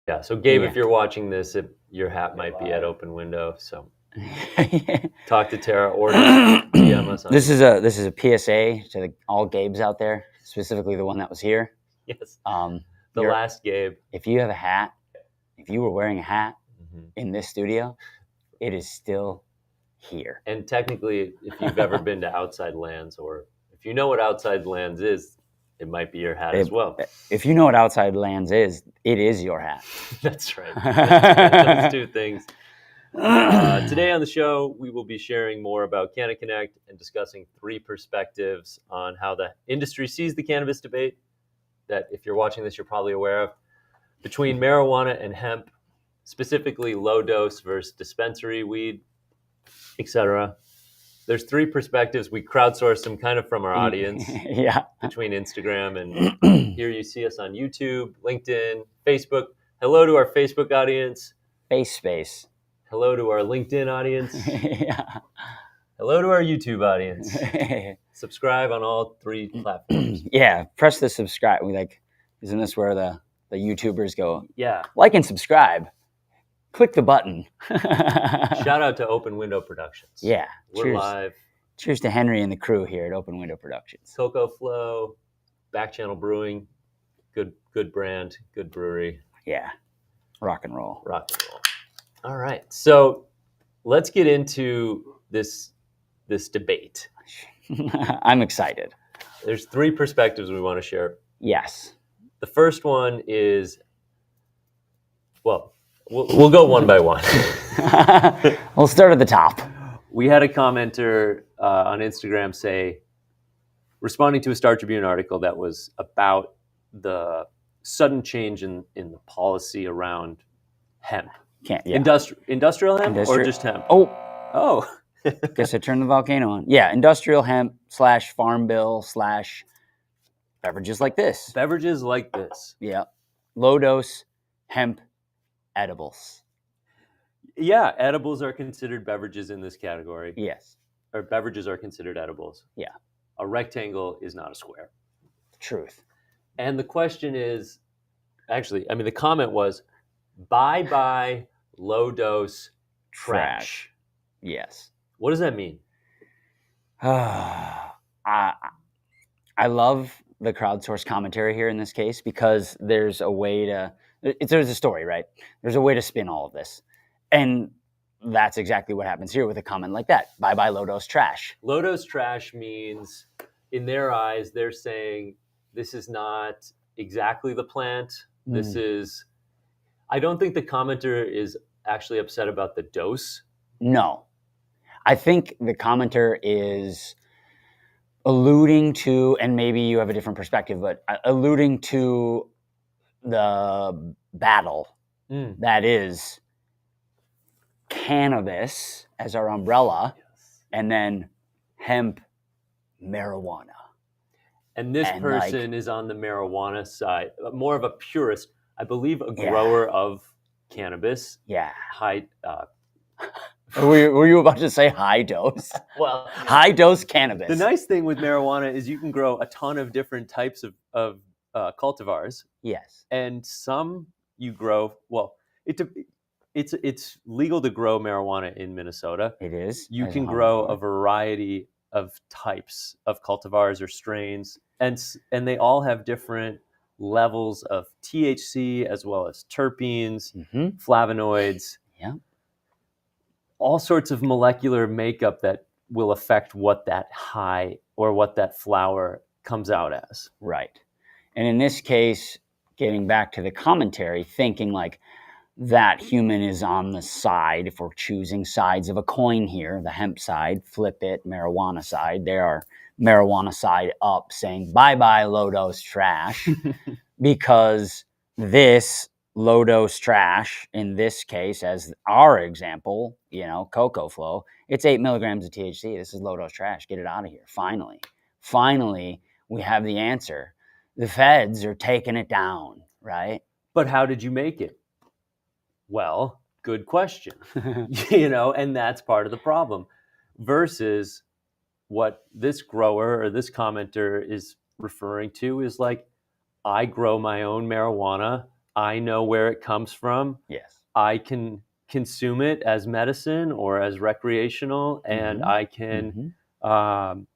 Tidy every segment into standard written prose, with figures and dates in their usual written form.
Yeah. So Gabe, if you're watching this, your hat might be at open window. So talk to Tara or just DM us on This is a PSA to all Gabes out there, specifically the one that was here. Yes. The last Gabe. If you have a hat, if you were wearing a hat in this studio, it is still here. And technically, if you've ever been to Outside Lands, or if you know what Outside Lands is, it might be your hat as well. If you know what Outside Lands is, it is your hat. That's right. Those two things. Today on the show, we will be sharing more about Canna Connect and discussing 3 perspectives on how the industry sees the cannabis debate that, if you're watching this, you're probably aware of, between marijuana and hemp, specifically low dose versus dispensary weed, etc. There's 3 perspectives. We crowdsourced them kind of from our audience. Yeah. Between Instagram and here you see us on YouTube, LinkedIn, Facebook. Hello to our Facebook audience. Space. Hello to our LinkedIn audience. Yeah. Hello to our YouTube audience. Subscribe on all 3 platforms. Yeah, press the subscribe. Isn't this where the YouTubers go? Yeah. Like and subscribe. Click the button. Shout out to Open Window Productions. Yeah. We're live. Cheers to Henry and the crew here at Open Window Productions. Cocoa Flow, Back Channel Brewing, good brand, good brewery. Yeah. Rock and roll. All right. So let's get into this debate. I'm excited. There's 3 perspectives we want to share. Yes. The first one is, well, we'll go one by one. We'll start at the top. We had a commenter on Instagram say, responding to a Star Tribune article that was about the sudden change in the policy around hemp. Industrial hemp or just hemp? Oh. Guess I turned the volcano on. Yeah, industrial hemp / farm bill / beverages like this. Yeah. Low dose hemp edibles. Yeah, edibles are considered beverages in this category. Yes. Or beverages are considered edibles. Yeah. A rectangle is not a square. Truth. And the question is, the comment was, bye low dose trash. Yes. What does that mean? I love the crowdsourced commentary here in this case because there's a way to, there's a story, right? There's a way to spin all of this. And that's exactly what happens here with a comment like that. Bye low dose trash. Low dose trash means, in their eyes, they're saying this is not exactly the plant. This is, I don't think the commenter is actually upset about the dose. No. I think the commenter is alluding to, and maybe you have a different perspective, but alluding to the battle that is cannabis as our umbrella, and then hemp, marijuana. And this person is on the marijuana side, more of a purist, I believe, a grower of cannabis. Yeah. High. Were you about to say high dose? Well, high dose cannabis. The nice thing with marijuana is you can grow a ton of different types of cultivars. Yes. And some you grow, well, it's legal to grow marijuana in Minnesota. It is. You can grow a variety of types of cultivars or strains, and they all have different levels of THC as well as terpenes, flavonoids. Yeah. All sorts of molecular makeup that will affect what that high or what that flower comes out as. Right. And in this case, getting back to the commentary, thinking like that human is on the side, if we're choosing sides of a coin here, the hemp side, flip it, marijuana side, they are marijuana side up saying bye low dose trash because this low dose trash, in this case, as our example, Cocoa Flow, it's 8 milligrams of THC. This is low dose trash. Get it out of here. Finally, we have the answer. The feds are taking it down, right? But how did you make it? Well, good question. And that's part of the problem. Versus what this grower or this commenter is referring to is like, I grow my own marijuana. I know where it comes from. Yes. I can consume it as medicine or as recreational, and I can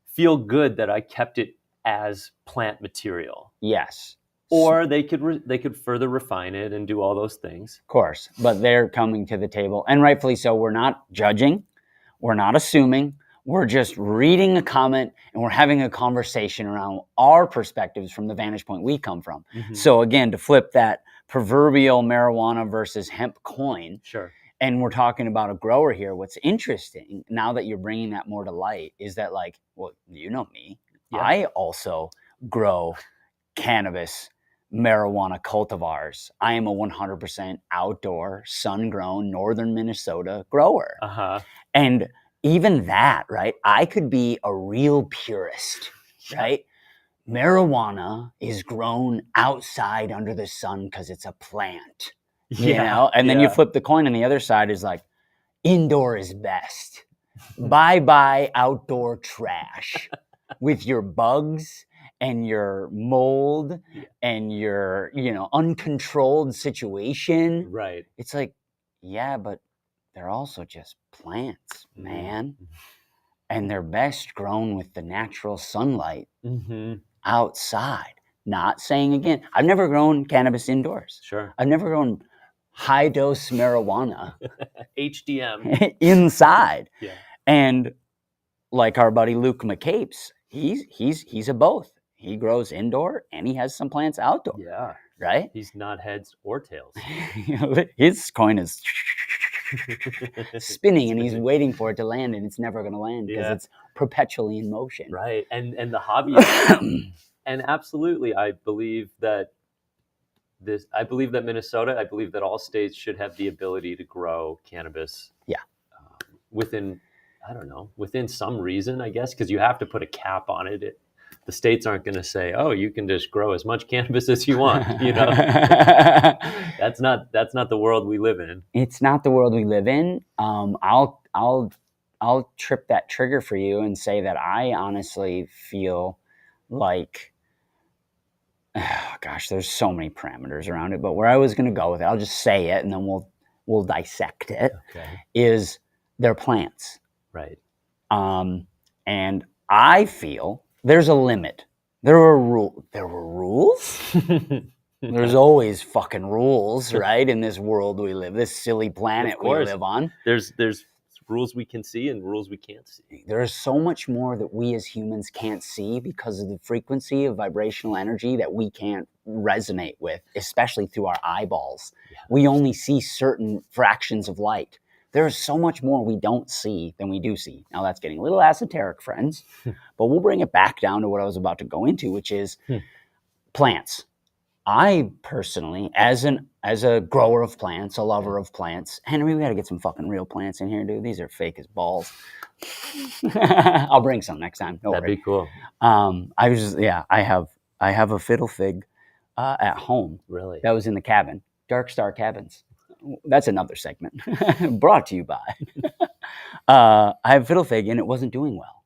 feel good that I kept it as plant material. Yes. Or they could further refine it and do all those things. Of course, but they're coming to the table, and rightfully so. We're not judging. We're not assuming. We're just reading a comment, and we're having a conversation around our perspectives from the vantage point we come from. So again, to flip that proverbial marijuana versus hemp coin, Sure. and we're talking about a grower here. What's interesting, now that you're bringing that more to light, is that, like, well, you know me. Yeah. I also grow cannabis marijuana cultivars. I am a 100% outdoor, sun-grown, northern Minnesota grower. And even that, right? I could be a real purist, right? Marijuana is grown outside under the sun because it's a plant, you know? And then you flip the coin, and the other side is like, indoor is best. Bye-bye outdoor trash with your bugs and your mold and your, uncontrolled situation. Right. It's like, yeah, but they're also just plants, man. And they're best grown with the natural sunlight outside. Not saying, again, I've never grown cannabis indoors. Sure. I've never grown high-dose marijuana HDM inside. Yeah. And like our buddy Luke McCapes, he's a both. He grows indoor and he has some plants outdoor. Yeah. Right? He's not heads or tails. His coin is spinning, and he's waiting for it to land, and it's never going to land because it's perpetually in motion. Right. And the hobby and absolutely, I believe that Minnesota, I believe that all states should have the ability to grow cannabis. Yeah. Within some reason, I guess, because you have to put a cap on it. The states aren't going to say, "Oh, you can just grow as much cannabis as you want." That's not the world we live in. It's not the world we live in. I'll trip that trigger for you and say that I honestly feel like, oh gosh, there's so many parameters around it. But where I was going to go with it, I'll just say it, and then we'll dissect it. Okay. Is they're plants, right? And I feel there's a limit. There were rules. There's always fucking rules, right? In this world we live, this silly planet we live on. There's rules we can see and rules we can't see. There is so much more that we as humans can't see because of the frequency of vibrational energy that we can't resonate with, especially through our eyeballs. Yeah. We only see certain fractions of light. There is so much more we don't see than we do see. Now that's getting a little esoteric, friends, but we'll bring it back down to what I was about to go into, which is plants. I personally, as a grower of plants, a lover of plants, Henry, we got to get some fucking real plants in here, dude. These are fake as balls. I'll bring some next time. That'd be cool. I have a fiddle fig at home. Really? That was in the cabin. Dark Star Cabins. That's another segment. Brought to you by. I have fiddle fig, and it wasn't doing well.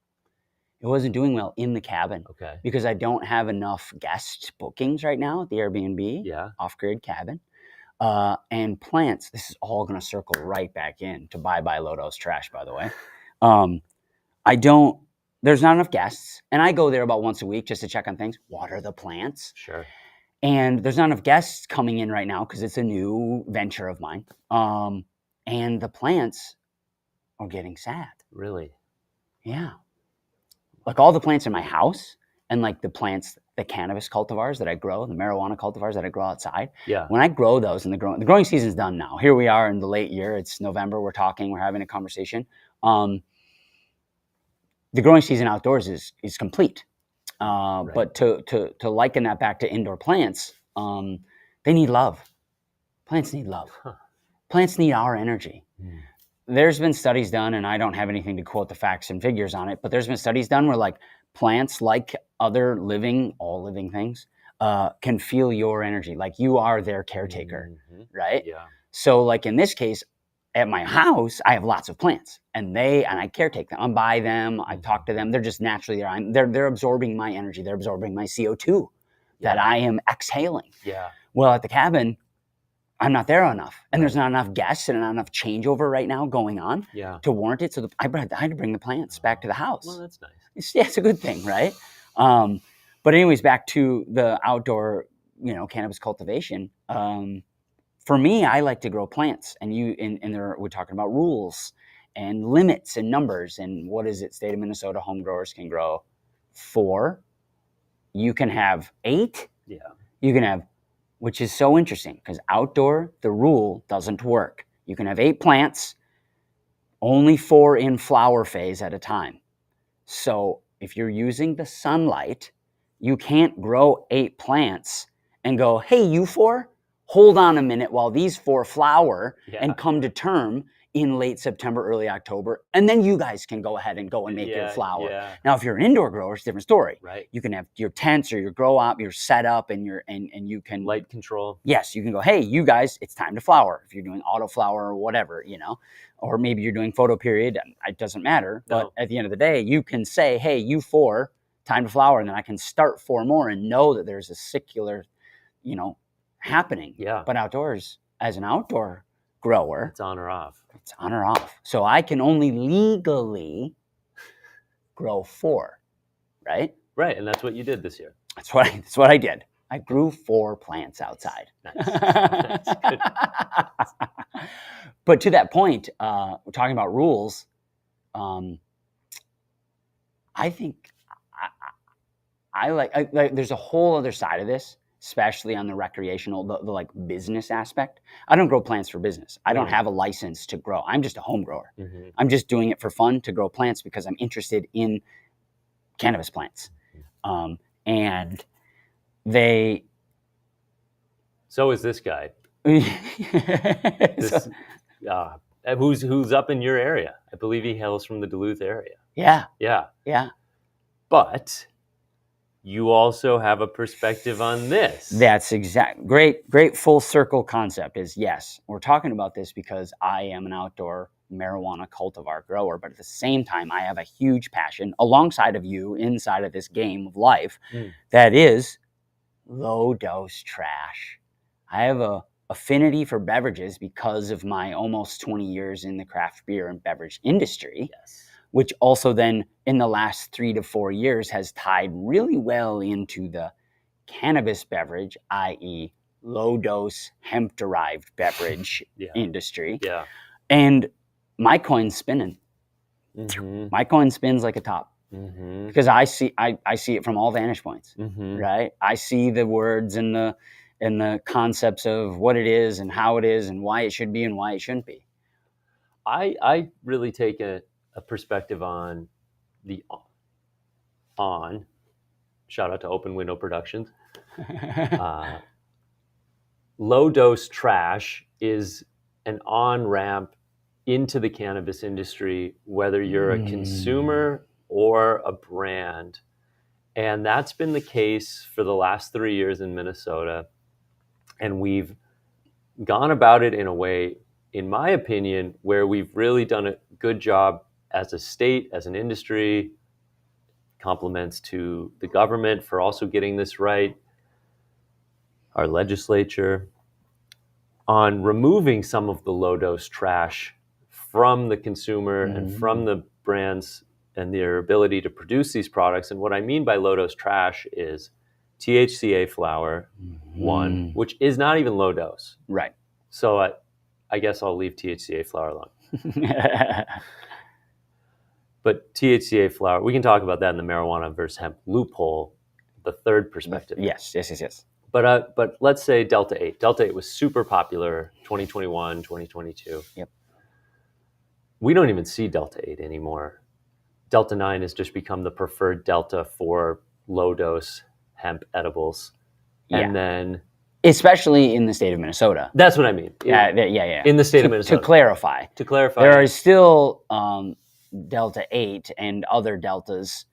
It wasn't doing well in the cabin. Okay. Because I don't have enough guest bookings right now at the Airbnb. Yeah. Off-grid cabin. And plants. This is all going to circle right back in to Bye Lodo's trash, by the way. There's not enough guests. And I go there about once a week just to check on things. Water the plants. Sure. And there's not enough guests coming in right now because it's a new venture of mine. And the plants are getting sad. Really? Yeah. Like all the plants in my house and like the plants, the cannabis cultivars that I grow, the marijuana cultivars that I grow outside. Yeah. When I grow those, and the growing season's done now. Here we are in the late year. It's November. We're having a conversation. The growing season outdoors is complete. Right. But to liken that back to indoor plants, they need love. Plants need love. Huh. Plants need our energy. Mm. There's been studies done, and I don't have anything to quote the facts and figures on it, but there's been studies done where like plants, like all living things, can feel your energy. Like you are their caretaker, right? Yeah. So like in this case, at my house, I have lots of plants, and I caretake them. I buy them. I talk to them. They're just naturally there. They're absorbing my energy. They're absorbing my CO2 that I am exhaling. Yeah. Well, at the cabin, I'm not there enough, and there's Right. not enough guests and not enough changeover right now going on Yeah. to warrant it. So I had to bring the plants back to the house. Well, that's nice. It's a good thing, right? But anyways, back to the outdoor, cannabis cultivation. For me, I like to grow plants, and we're talking about rules and limits and numbers. And what is it? State of Minnesota home growers can grow 4. You can have 8. Yeah. You can have, which is so interesting because outdoor, the rule doesn't work. You can have 8 plants, only 4 in flower phase at a time. So if you're using the sunlight, you can't grow 8 plants and go, hey, you 4, hold on a minute while these 4 flower and come to term in late September, early October, and then you guys can go ahead and go and make your flower. Yeah. Now, if you're an indoor grower, it's a different story. Right. You can have your tents or your grow op, your setup, and you can light control. Yes, you can go, hey, you guys, it's time to flower. If you're doing auto flower or whatever, or maybe you're doing photo period, it doesn't matter. But at the end of the day, you can say, hey, you 4, time to flower, and then I can start 4 more and know that there's a secular, happening. Yeah. But outdoors, as an outdoor grower, it's on or off. It's on or off. So I can only legally grow 4, right? Right, and that's what you did this year. That's what I did. I grew 4 plants outside. Nice. That's good. But to that point, we're talking about rules. I think I like there's a whole other side of this, especially on the recreational, the like business aspect. I don't grow plants for business. I don't have a license to grow. I'm just a home grower. Mm-hmm. I'm just doing it for fun to grow plants because I'm interested in cannabis plants. And they... So is this guy. Who's up in your area. I believe he hails from the Duluth area. Yeah. But you also have a perspective on this. That's great full circle concept is, yes, we're talking about this because I am an outdoor marijuana cultivar grower, but at the same time, I have a huge passion alongside of you inside of this game of life that is low dose trash. I have a affinity for beverages because of my almost 20 years in the craft beer and beverage industry. Yes. Which also then in the last 3 to 4 years has tied really well into the cannabis beverage, i.e. low dose hemp derived beverage industry. Yeah. And my coin's spinning. Mm-hmm. My coin spins like a top. Mm-hmm. Because I see it from all vantage points. Mm-hmm. Right? I see the words and the concepts of what it is and how it is and why it should be and why it shouldn't be. I really take a perspective on the shout out to Open Window Productions. Low dose trash is an on-ramp into the cannabis industry, whether you're a consumer or a brand. And that's been the case for the last 3 years in Minnesota. And we've gone about it in a way, in my opinion, where we've really done a good job as a state, as an industry. Compliments to the government for also getting this right, our legislature, on removing some of the low-dose trash from the consumer and from the brands and their ability to produce these products. And what I mean by low-dose trash is THCA flower, one, which is not even low-dose. Right. So I guess I'll leave THCA flower alone. But THCA flower, we can talk about that in the marijuana versus hemp loophole, the third perspective. Yes. But let's say Delta 8. Delta 8 was super popular 2021, 2022. Yep. We don't even see Delta 8 anymore. Delta 9 has just become the preferred Delta for low-dose hemp edibles. And then... especially in the state of Minnesota. That's what I mean. Yeah. In the state of Minnesota. To clarify. There are still... Delta 8 and other deltas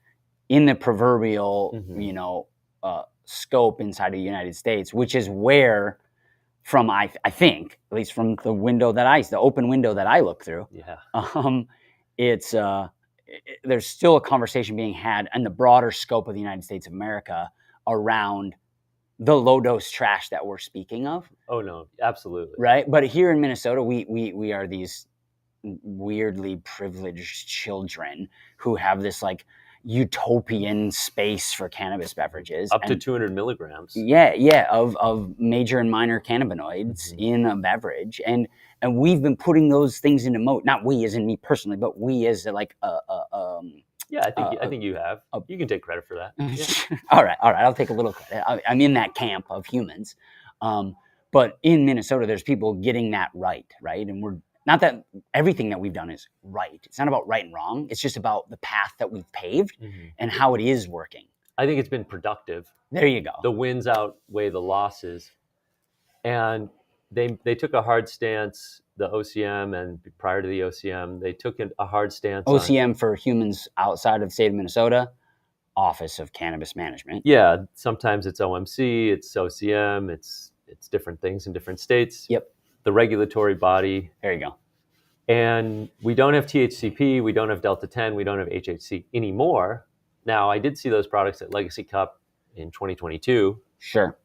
in the proverbial, scope inside of the United States, which is where, from I think, at least from the window the open window that I look through, it's there's still a conversation being had in the broader scope of the United States of America around the low dose trash that we're speaking of, Oh no, absolutely. right? But here in Minnesota, we are these weirdly privileged children who have this like utopian space for cannabis beverages, Up to and 200 milligrams. yeah, of major and minor cannabinoids in a beverage, and we've been putting those things into not we as in me personally, but we as like Yeah, I think you have. You can take credit for that. Yeah. all right, I'll take a little credit. I'm in that camp of humans, but in Minnesota, there's people getting that right, and we're not that everything that we've done is right. It's not about right and wrong. It's just about the path that we've paved and how it is working. I think it's been productive. There you go. The wins outweigh the losses, and they took a hard stance. The OCM, and prior to the OCM, they took a hard stance. OCM for humans outside of the state of Minnesota, Office of Cannabis Management. Yeah, sometimes it's OMC, it's OCM, it's different things in different states. Yep. The regulatory body. There you go. And we don't have THCP, we don't have Delta 10, we don't have HHC anymore. Now, I did see those products at Legacy Cup in 2022. Sure.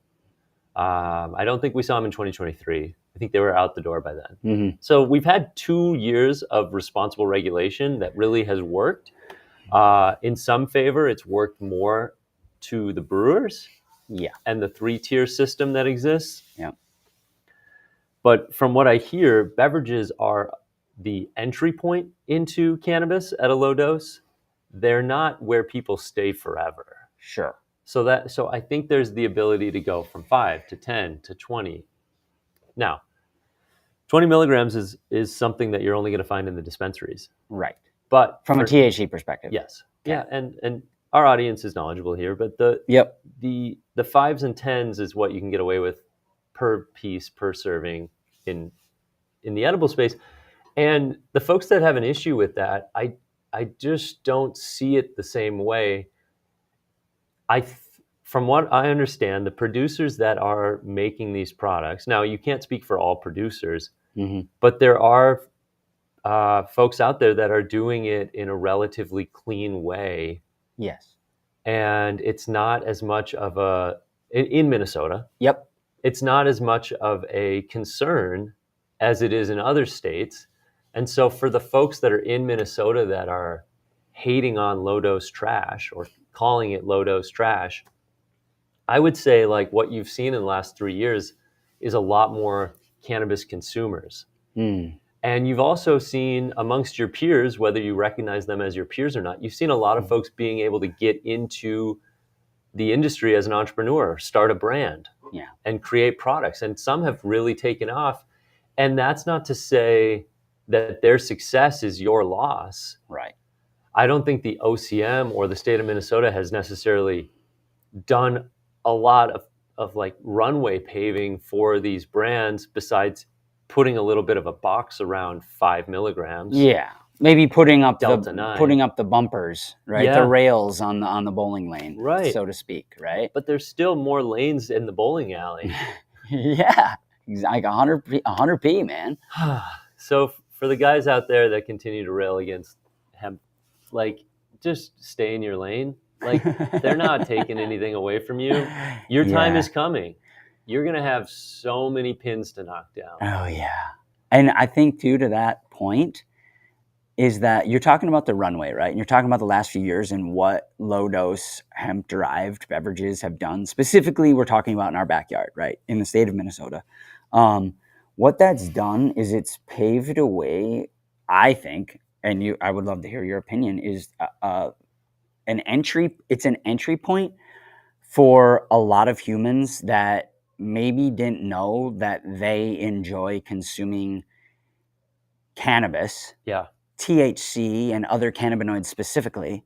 I don't think we saw them in 2023. I think they were out the door by then. Mm-hmm. So we've had 2 years of responsible regulation that really has worked. In some favor, it's worked more to the brewers. Yeah. And the 3-tier system that exists. Yeah. But from what I hear, beverages are the entry point into cannabis at a low dose. They're not where people stay forever. Sure. So I think there's the ability to go from 5 to 10 to 20. Now, 20 milligrams is something that you're only going to find in the dispensaries. Right. But from a THC perspective. Yes. Okay. Yeah, and our audience is knowledgeable here, but the 5s and 10s is what you can get away with per piece, per serving in the edible space. And the folks that have an issue with that, I just don't see it the same way. From what I understand, the producers that are making these products, now you can't speak for all producers, but there are folks out there that are doing it in a relatively clean way. Yes. And it's not as much of in Minnesota. Yep. It's not as much of a concern as it is in other states. And so for the folks that are in Minnesota that are hating on low dose trash or calling it low dose trash, I would say like what you've seen in the last 3 years is a lot more cannabis consumers. And you've also seen amongst your peers, whether you recognize them as your peers or not, you've seen a lot of folks being able to get into the industry as an entrepreneur, start a brand, and create products. And some have really taken off. And that's not to say that their success is your loss. Right. I don't think the OCM or the state of Minnesota has necessarily done a lot of like runway paving for these brands besides putting a little bit of a box around 5 milligrams. Yeah. Maybe putting up Delta 9. putting up the bumpers, right? Yeah. The rails on the bowling lane, right, so to speak, right? But there's still more lanes in the bowling alley. Yeah. Like 100p, man. So for the guys out there that continue to rail against hemp, like just stay in your lane. Like they're not taking anything away from you. Your time is coming. You're going to have so many pins to knock down. Oh, yeah. And I think, too, to that point, is that you're talking about the runway, right? And you're talking about the last few years and what low-dose hemp-derived beverages have done. Specifically, we're talking about in our backyard, right, in the state of Minnesota. What that's done is it's paved a way, I think, and I would love to hear your opinion, is an entry point for a lot of humans that maybe didn't know that they enjoy consuming cannabis, THC and other cannabinoids specifically,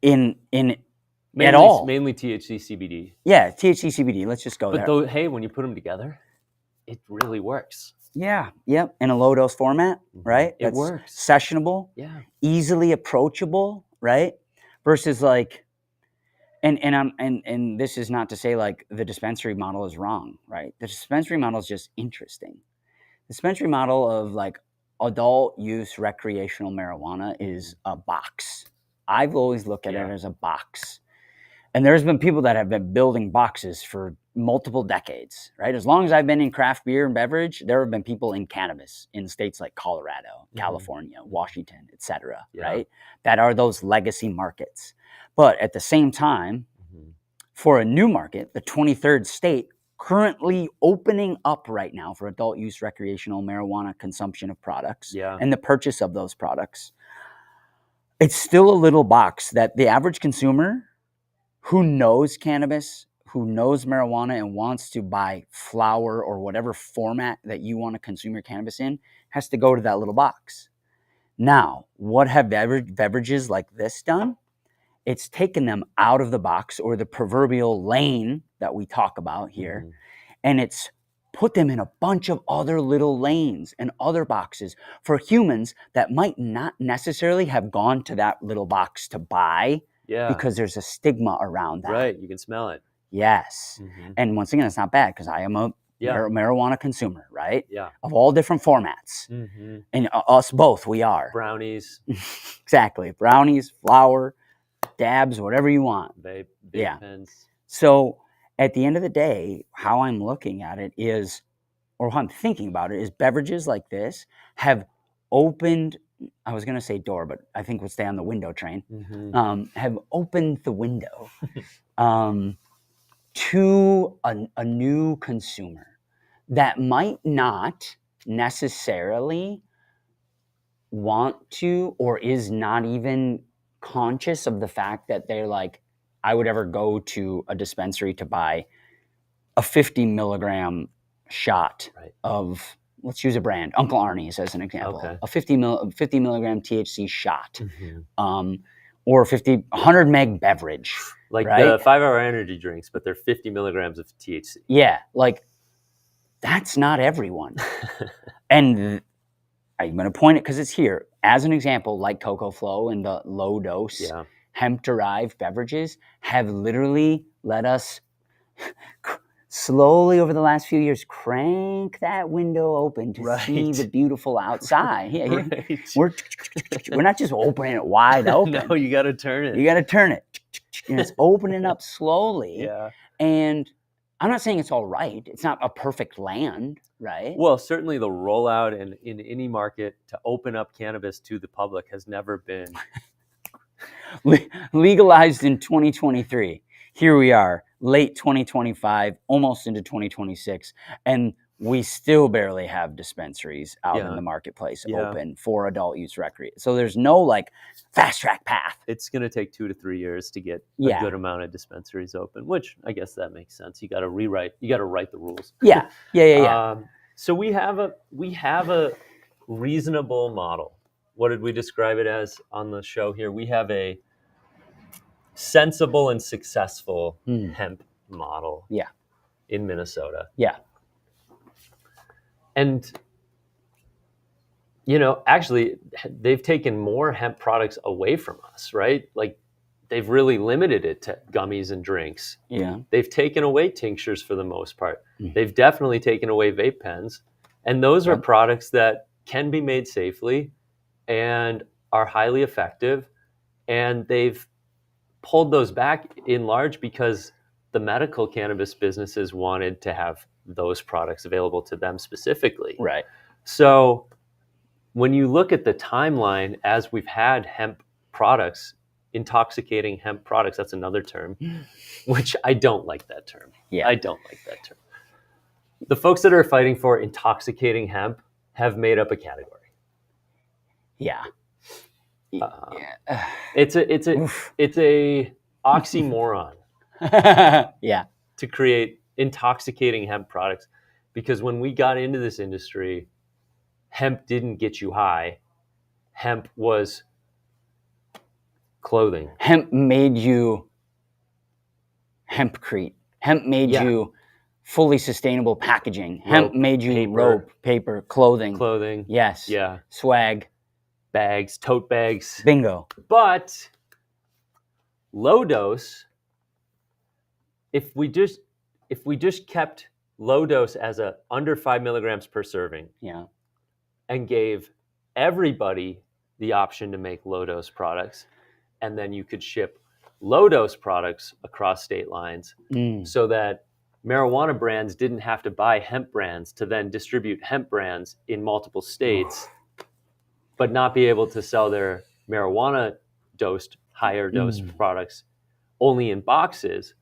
at all. Mainly THC, CBD. Yeah, THC, CBD. Let's just go there. But hey, when you put them together, it really works. Yeah, yep. In a low dose format, right? It works. Sessionable. Yeah. Easily approachable, right? Versus like. And this is not to say like the dispensary model is wrong, right? The dispensary model is just interesting. The dispensary model of like adult use recreational marijuana is a box. I've always looked at it as a box. And there's been people that have been building boxes for multiple decades, right? As long as I've been in craft beer and beverage, there have been people in cannabis in states like Colorado, California, Washington, etc., right? That are those legacy markets. But at the same time, for a new market, the 23rd state currently opening up right now for adult use recreational marijuana consumption of products and the purchase of those products, it's still a little box that the average consumer who knows cannabis, who knows marijuana and wants to buy flower or whatever format that you want to consume your cannabis in has to go to that little box. Now, what have beverages like this done? It's taken them out of the box or the proverbial lane that we talk about here, and it's put them in a bunch of other little lanes and other boxes for humans that might not necessarily have gone to that little box to buy because there's a stigma around that. Right, you can smell it. Yes. And once again, it's not bad because I am a marijuana consumer, right? Yeah. Of all different formats. And us both, we are. Brownies. Exactly. Brownies, flour, dabs, whatever you want. Vape pens. So at the end of the day, how I'm looking at it is, or how I'm thinking about it is, beverages like this have opened, I was going to say door, but I think we'll stay on the window train, have opened the window to a new consumer that might not necessarily want to, or is not even conscious of the fact that they're like, I would ever go to a dispensary to buy a 50 milligram shot of, let's use a brand, Uncle Arnie's as an example, a 50 milligram THC shot, or 100 meg beverage. Like the 5-hour energy drinks, but they're 50 milligrams of THC. Yeah, like that's not everyone. And I'm going to point it because it's here. As an example, like Cocoa Flow and the low dose hemp-derived beverages have literally let us slowly over the last few years crank that window open to see the beautiful outside. We're not just opening it wide open. No, you got to turn it. You got to turn it. And it's opening up slowly. And I'm not saying it's all right. It's not a perfect land, right? Well, certainly the rollout and in any market to open up cannabis to the public has never been legalized in 2023. Here we are, late 2025, almost into 2026, and we still barely have dispensaries out in the marketplace open for adult use recreation. So there's no like fast track path. It's going to take 2 to 3 years to get a good amount of dispensaries open, which I guess that makes sense. You got to write the rules. Yeah. So we have a reasonable model. What did we describe it as on the show here? We have a sensible and successful hemp model in Minnesota. And, actually, they've taken more hemp products away from us, right? Like, they've really limited it to gummies and drinks. They've taken away tinctures for the most part. They've definitely taken away vape pens. And those are products that can be made safely and are highly effective. And they've pulled those back in large because the medical cannabis businesses wanted to have those products available to them specifically. Right. So when you look at the timeline as we've had hemp products, intoxicating hemp products, that's another term, which I don't like that term. I don't like that term. The folks that are fighting for intoxicating hemp have made up a category. It's a oxymoron. To create intoxicating hemp products, because when we got into this industry, hemp didn't get you high. Hemp was clothing. Hemp made you hempcrete. Hemp made you fully sustainable packaging. Hemp made you rope, paper, clothing. Yes. Swag. Bags, tote bags. Bingo. But low dose, if we just kept low dose as a under 5 milligrams per serving, and gave everybody the option to make low dose products, and then you could ship low dose products across state lines Mm. so that marijuana brands didn't have to buy hemp brands to then distribute hemp brands in multiple states, but not be able to sell their marijuana dosed, higher dose products only in boxes.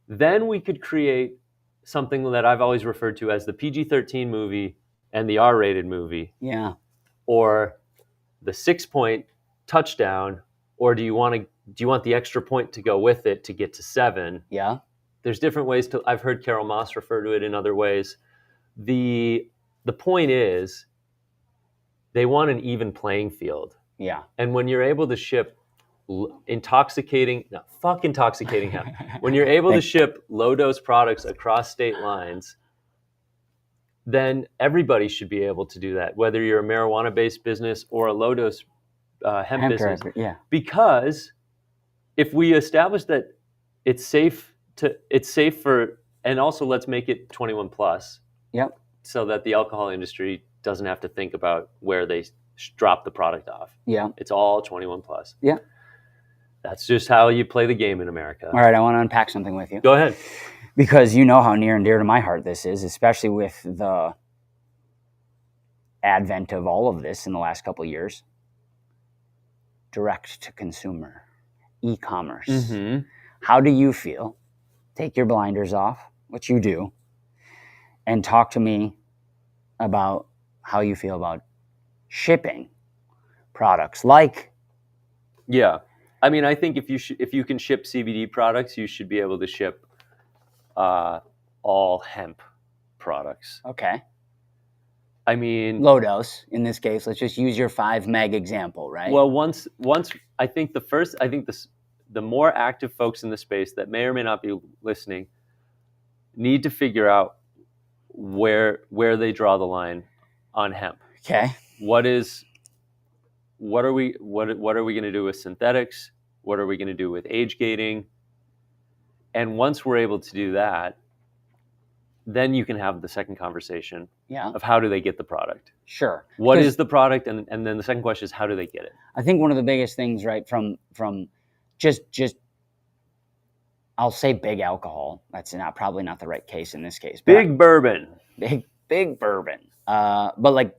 Then we could create something that I've always referred to as the PG-13 movie and the R-rated movie, Yeah. or the 6-point touchdown, or do you want the extra point to go with it to get to 7? Yeah. There's different ways to. I've heard Carol Moss refer to it in other ways. The point is, they want an even playing field. Yeah. And when you're able to ship intoxicating hemp, when you're able to ship low dose products across state lines, then everybody should be able to do that, whether you're a marijuana based business or a low dose hemp business. Yeah. Because if we establish that it's safe for, and also let's make it 21 plus. Yep. So that the alcohol industry doesn't have to think about where they drop the product off. Yeah. It's all 21 plus. Yeah. That's just how you play the game in America. All right, I want to unpack something with you. Go ahead. Because you know how near and dear to my heart this is, especially with the advent of all of this in the last couple of years. Direct to consumer, e-commerce. Mm-hmm. How do you feel? Take your blinders off, which you do, and talk to me about how you feel about shipping products like. Yeah. I mean, I think if you can ship CBD products, you should be able to ship all hemp products. Okay. I mean, low dose in this case. Let's just use your 5 meg example, right? Well, once I think the more active folks in the space that may or may not be listening need to figure out where they draw the line on hemp. Okay. What are we going to do with synthetics? What are we going to do with age gating? And once we're able to do that, then you can have the second conversation of how do they get the product? Sure. What is the product? And then the second question is how do they get it? I think one of the biggest things, right, from just I'll say big alcohol. That's probably not the right case in this case. Big bourbon. Big bourbon. But like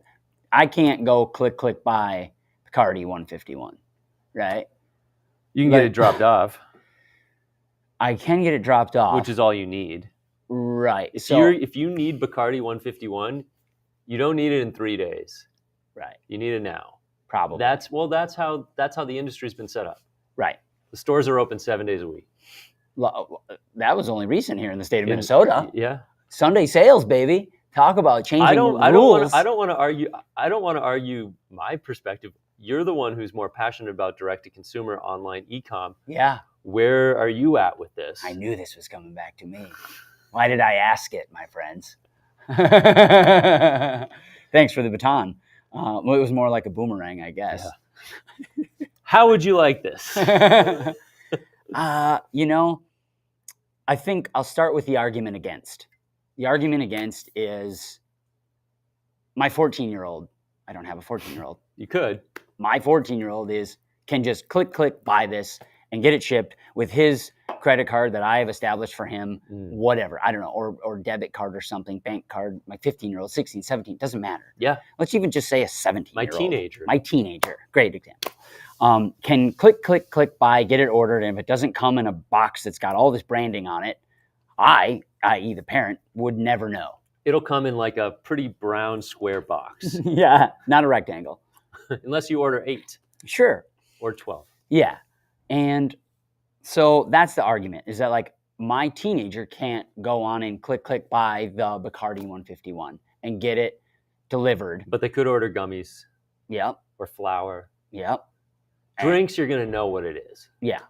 I can't go click buy Bacardi 151, right? You can get it dropped off. I can get it dropped off. Which is all you need. Right. If you need Bacardi 151, you don't need it in 3 days. Right. You need it now. Probably. That's how the industry's been set up. Right. The stores are open 7 days a week. That was only recent here in the state of Minnesota. Yeah. Sunday sales, baby. Talk about changing rules. I don't want to argue my perspective. You're the one who's more passionate about direct to consumer online e-com. Yeah. Where are you at with this? I knew this was coming back to me. Why did I ask it, my friends? Thanks for the baton. Well, it was more like a boomerang, I guess. Yeah. How would you like this? I think I'll start with the argument against. The argument against is my 14-year-old. I don't have a 14-year-old. You could. My 14-year-old can just click, buy this, and get it shipped with his credit card that I have established for him, whatever. I don't know, or debit card or something, bank card. My 15-year-old, 16, 17, doesn't matter. Yeah. Let's even just say a 17-year-old. My teenager. Great example. Can click, buy, get it ordered, and if it doesn't come in a box that's got all this branding on it, I, i.e. the parent, would never know. It'll come in like a pretty brown square box. Yeah, not a rectangle. Unless you order 8. Sure. Or 12. Yeah. And so that's the argument, is that like my teenager can't go on and click, buy the Bacardi 151 and get it delivered. But they could order gummies. Yep. Or flour. Yep. Drinks, you're going to know what it is. Yeah.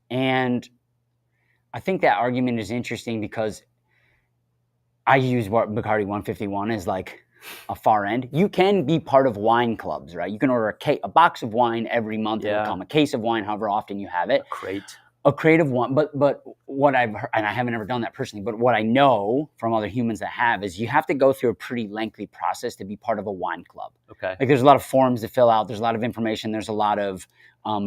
And I think that argument is interesting because I use Bacardi 151 as like a far end. You can be part of wine clubs, right? You can order a box of wine every month. It'll come a case of wine, however often you have it. A crate. a creative one, but what I've heard, and I haven't ever done that personally, but what I know from other humans that have is you have to go through a pretty lengthy process to be part of a wine club. Okay. Like there's a lot of forms to fill out. There's a lot of information. There's a lot of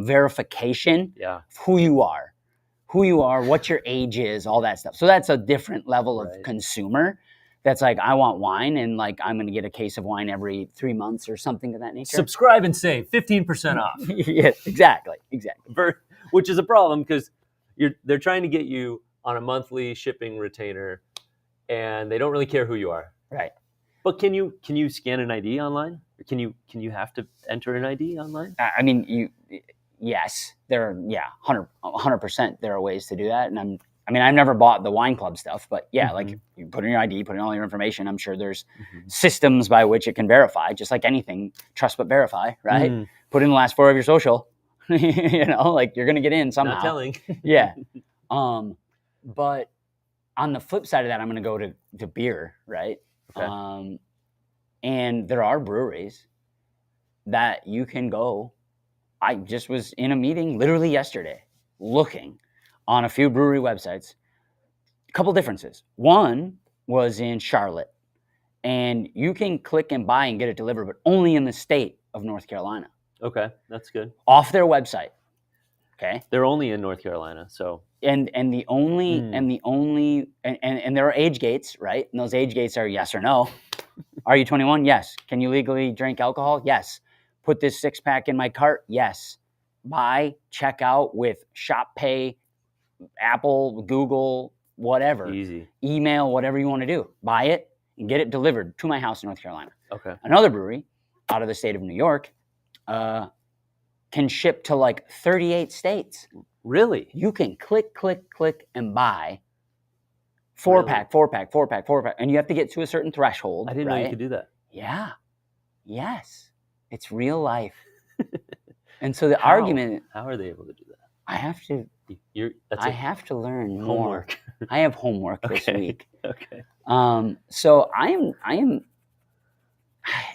verification. Yeah. Of who you are, what your age is, all that stuff. So that's a different level of consumer. That's like, I want wine, and like I'm going to get a case of wine every 3 months or something of that nature. Subscribe and save 15% off. Yeah, exactly. Which is a problem because they're trying to get you on a monthly shipping retainer, and they don't really care who you are. Right. But can you scan an ID online? Or can you have to enter an ID online? I mean, yes, there are 100% there are ways to do that, and I've never bought the wine club stuff, but like you put in your ID, put in all your information. I'm sure there's systems by which it can verify, just like anything, trust but verify, right? Put in the last 4 of your social, like you're going to get in somehow. Not telling. Yeah. But on the flip side of that, I'm going to go to beer, right? Okay. And there are breweries that you can go. I just was in a meeting literally yesterday looking on a few brewery websites. A couple differences. One was in Charlotte, and you can click and buy and get it delivered, but only in the state of North Carolina. Okay, that's good. Off their website. Okay. They're only in North Carolina, so and there are age gates, right? And those age gates are yes or no. Are you 21? Yes. Can you legally drink alcohol? Yes. Put this 6-pack in my cart? Yes. Buy, check out with Shop Pay, Apple, Google, whatever. Easy. Email, whatever you want to do. Buy it and get it delivered to my house in North Carolina. Okay. Another brewery out of the state of New York can ship to like 38 states. Really? You can click, and buy 4-pack, 4-pack, and you have to get to a certain threshold. I didn't know you could do that. Yeah. Yes. It's real life. And so the argument... How are they able to do that? I have to... I have to learn homework. More. I have homework this week. Okay. So I am...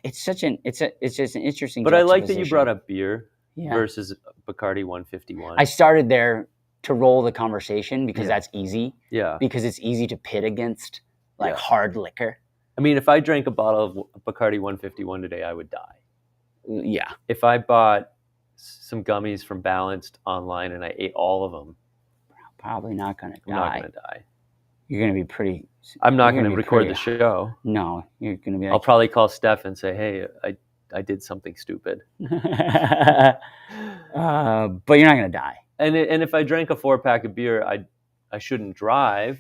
It's just an interesting... But I like that you brought up beer versus Bacardi 151. I started there to roll the conversation because that's easy. Yeah. Because it's easy to pit against hard liquor. I mean, if I drank a bottle of Bacardi 151 today, I would die. Yeah. If I bought some gummies from Balanced online and I ate all of them, probably not going to die. I'm not going to die. You're going to be pretty... I'm not going to record the show. No, you're going to be like... I'll probably call Steph and say, hey, I did something stupid. But you're not going to die. And if I drank a 4-pack of beer, I shouldn't drive,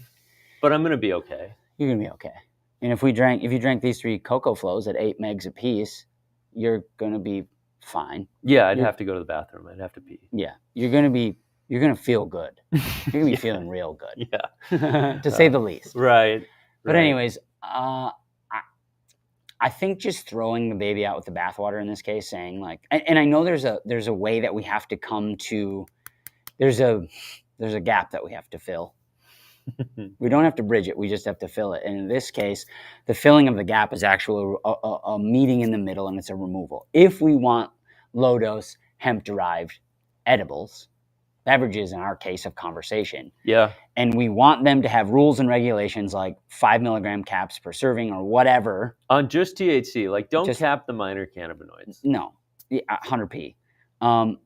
but I'm going to be okay. You're going to be okay. And if you drank these 3 Cocoa Flows at 8 megs a piece, you're going to be fine. Yeah, I'd have to go to the bathroom. I'd have to pee. Yeah, you're going to feel good. You're going to be feeling real good. Yeah. To say the least. Right. But anyways, I think just throwing the baby out with the bathwater in this case, saying like, and I know there's a way that we have to come to, there's a gap that we have to fill. We don't have to bridge it. We just have to fill it. And in this case, the filling of the gap is actually a meeting in the middle, and it's a removal. If we want low-dose hemp-derived edibles, beverages in our case of conversation, and we want them to have rules and regulations like 5 milligram caps per serving or whatever. On just THC, like don't cap the minor cannabinoids. No, 100p.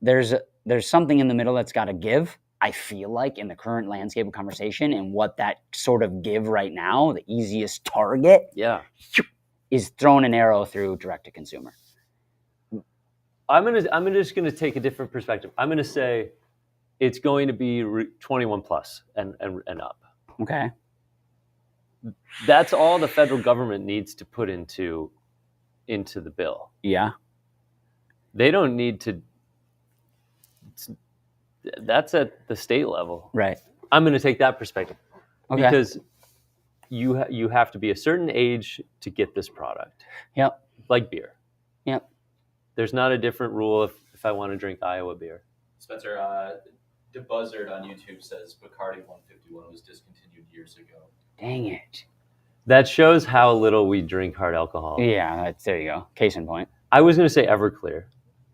There's something in the middle that's got to give. I feel like in the current landscape of conversation and what that sort of give right now, the easiest target is throwing an arrow through direct to consumer. I'm just gonna take a different perspective. I'm gonna say it's going to be 21 plus and up. Okay. That's all the federal government needs to put into the bill. Yeah. They don't need to. That's at the state level. Right. I'm going to take that perspective. Okay. Because you have to be a certain age to get this product. Yep. Like beer. Yep. There's not a different rule if I want to drink Iowa beer. Spencer, DeBuzzard on YouTube says Bacardi 151 was discontinued years ago. Dang it. That shows how little we drink hard alcohol. Yeah, there you go. Case in point. I was going to say Everclear.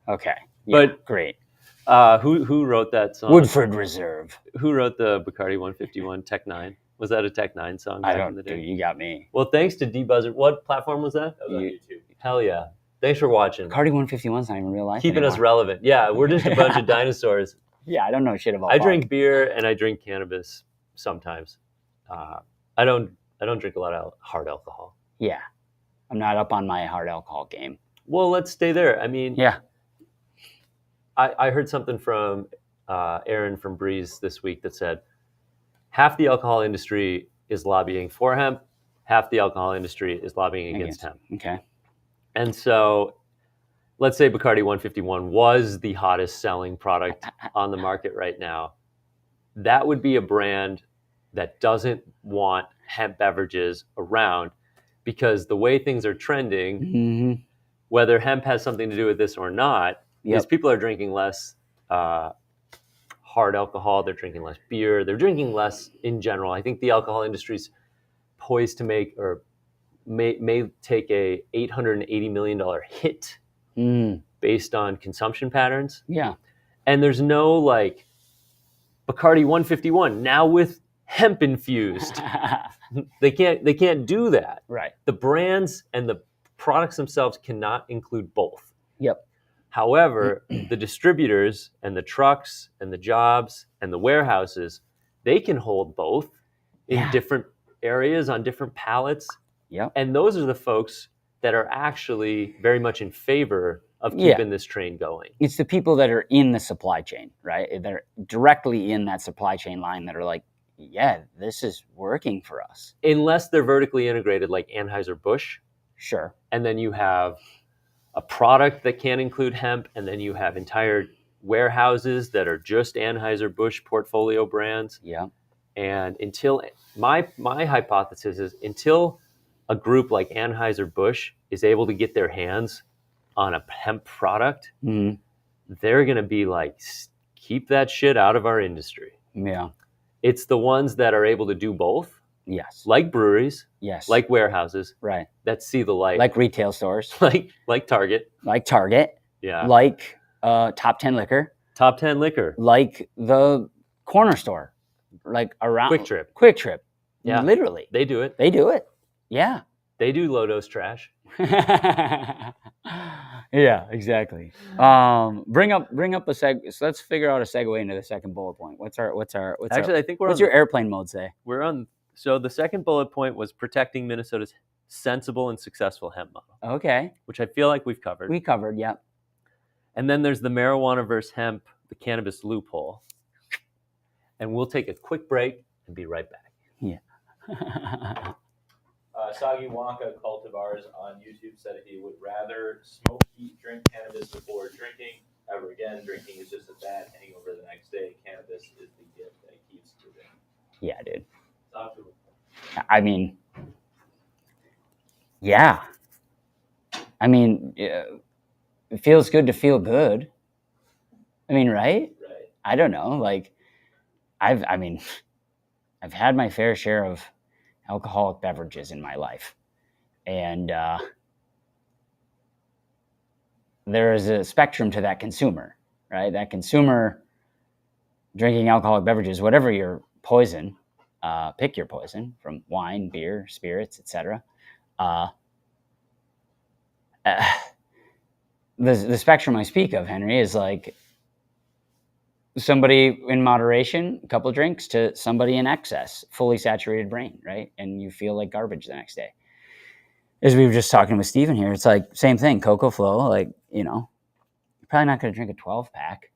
Okay. Yeah, but great. Who wrote that song? Woodford Reserve. Who wrote the Bacardi 151 Tech 9? Was that a Tech 9 song I back in don't. the day? Dude, you got me. Well, thanks to D-Buzzard. What platform was that? That was on YouTube. Hell yeah. Thanks for watching. Bacardi 151's not even real life Keeping us anymore. relevant. Yeah, we're just a bunch of dinosaurs. Yeah, I don't know shit about. I drink beer and I drink cannabis sometimes. I don't drink a lot of hard alcohol. Yeah, I'm not up on my hard alcohol game. Well, let's stay there. I mean, Yeah. I heard something from Aaron from Breeze this week that said half the alcohol industry is lobbying for hemp, half the alcohol industry is lobbying against hemp. Okay. And so let's say Bacardi 151 was the hottest selling product on the market right now. That would be a brand that doesn't want hemp beverages around because the way things are trending, Mm-hmm. whether hemp has something to do with this or not, is people are drinking less hard alcohol, they're drinking less beer, they're drinking less in general. I think the alcohol industry's poised to make or may take a $880 million hit based on consumption patterns. Yeah. And there's no like Bacardi 151 now with hemp infused. They can't do that. Right. The brands and the products themselves cannot include both. Yep. However, the distributors and the trucks and the jobs and the warehouses, they can hold both in different areas on different pallets. Yep. And those are the folks that are actually very much in favor of keeping this train going. It's the people that are in the supply chain, right? They're directly in that supply chain line that are like, yeah, this is working for us. Unless they're vertically integrated like Anheuser-Busch. Sure. And then you have a product that can include hemp, and then you have entire warehouses that are just Anheuser-Busch portfolio brands. Yeah. And until my hypothesis is until a group like Anheuser-Busch is able to get their hands on a hemp product, they're going to be like, keep that shit out of our industry. Yeah. It's the ones that are able to do both. Yes. Like breweries. Yes. Like warehouses. Right. That see the light. Like retail stores. like Target. Like Target. Yeah. Like Top 10 Liquor. Top 10 Liquor. Like the corner store. Like around Quick Trip. Yeah. Literally. They do it. They do it. Yeah. They do low dose trash. Yeah, exactly. Bring up a seg. So let's figure out a segue into the second bullet point. Actually, I think what's your airplane mode say? We're on. So the second bullet point was protecting Minnesota's sensible and successful hemp model. Okay. Which I feel like we've covered. We covered, yeah. And then there's the marijuana versus hemp, the cannabis loophole. And we'll take a quick break and be right back. Yeah. Sagi Wonka Cultivars on YouTube said he would rather smoke, eat, drink cannabis before drinking ever again. Drinking is just a bad hangover the next day. Cannabis is the gift that keeps giving. Yeah, dude. I mean, yeah. I mean, it feels good to feel good. I mean, right? Right. I don't know. Like, I've had my fair share of alcoholic beverages in my life. And there is a spectrum to that consumer, right? That consumer drinking alcoholic beverages, whatever your poison, pick your poison from wine, beer, spirits, etc. The spectrum I speak of, Henry, is like somebody in moderation, a couple drinks, to somebody in excess, fully saturated brain, right? And you feel like garbage the next day. As we were just talking with Steven here, it's like same thing, Coco Flow, like, you know, you're probably not going to drink a 12-pack.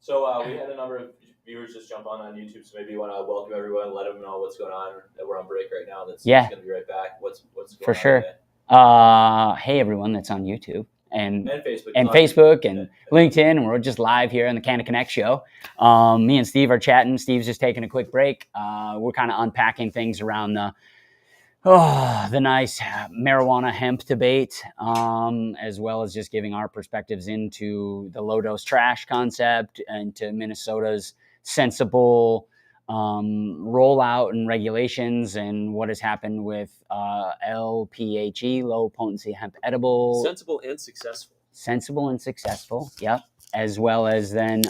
So we had a number of viewers just jump on YouTube, so maybe you want to welcome everyone, let them know what's going on. We're on break right now. That's going to be right back. What's going for on sure. Today? Hey, everyone that's on YouTube. And Facebook, Facebook and LinkedIn, and we're just live here on the Canna Connect show. Me and Steve are chatting. Steve's just taking a quick break. We're kind of unpacking things around the nice marijuana hemp debate, as well as just giving our perspectives into the low dose trash concept and to Minnesota's sensible rollout and regulations and what has happened with LPHE, low potency hemp edible. Sensible and successful. Sensible and successful, yep. as well as then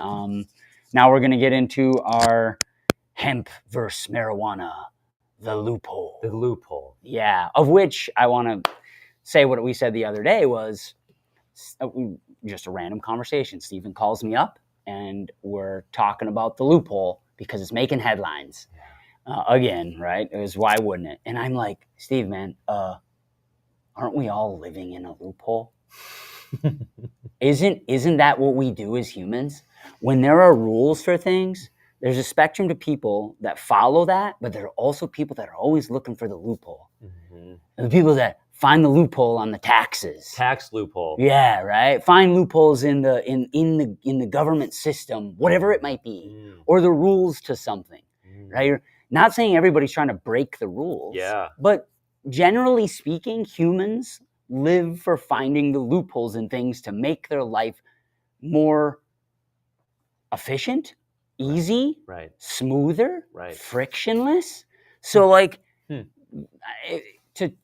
now we're going to get into our hemp versus marijuana, the loophole. The loophole. Yeah, of which I want to say what we said the other day was just a random conversation. Stephen calls me up and we're talking about the loophole because it's making headlines again, right? It was, why wouldn't it? And I'm like, Steve, man, aren't we all living in a loophole? Isn't that what we do as humans? When there are rules for things, there's a spectrum to people that follow that, but there are also people that are always looking for the loophole. Mm-hmm. And the people that find the loophole on the taxes. Tax loophole. Yeah, right. Find loopholes in the government system, whatever it might be, or the rules to something. Right? You're not saying everybody's trying to break the rules. Yeah. But generally speaking, humans live for finding the loopholes in things to make their life more efficient, easy, right, smoother, right, frictionless. So like